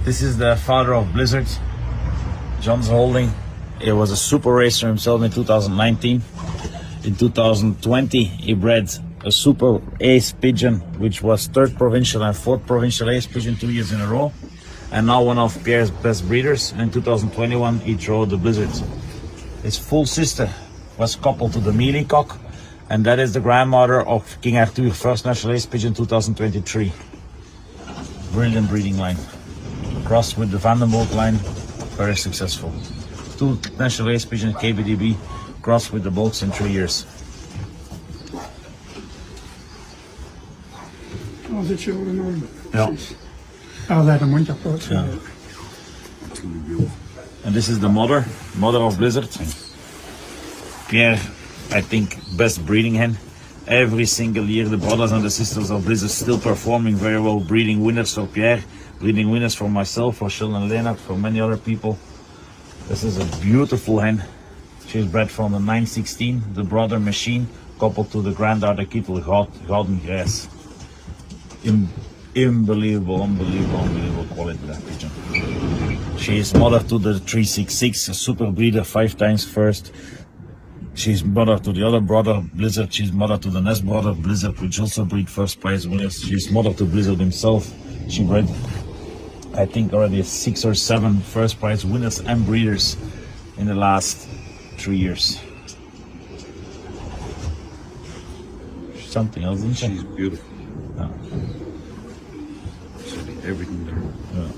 This is the father of Blizzard, John's holding. He was a super racer himself in 2019. In 2020, he bred a super ace pigeon, which was 3rd provincial and 4th provincial ace pigeon 2 years in a row. And now one of Pierre's best breeders. In 2021, he threw the Blizzard. His full sister was coupled to the mealy cock, and that is the grandmother of King Arthur, first national ace pigeon 2023. Brilliant breeding line. Crossed with the Bulck line, very successful. 2 national ace pigeon KBDB, crossed with the Bulcks in 3 years. Als het zo enorm. Ja. Altijd een mondje apart. Ja. And this is the mother of Blizzard. Pierre, I think, best breeding hen. Every single year, the brothers and the sisters of Blizzard still performing very well, breeding winners for Pierre, breeding winners for myself, for Sheldon and Leonard, for many other people. This is a beautiful hen. She's bred from the 916, the brother machine, coupled to the granddaughter Kittel, Gouden Grass. Unbelievable quality of that pigeon. She is mother to the 366, a super breeder, 5 times first. She's mother to the other brother, Blizzard. She's mother to the next brother, Blizzard, which also breed first prize winners. She's mother to Blizzard himself. She bred, I think, already 6 or 7 first prize winners and breeders in the last 3 years. Something else, isn't she? She's beautiful. Yeah. Everything there. Yeah.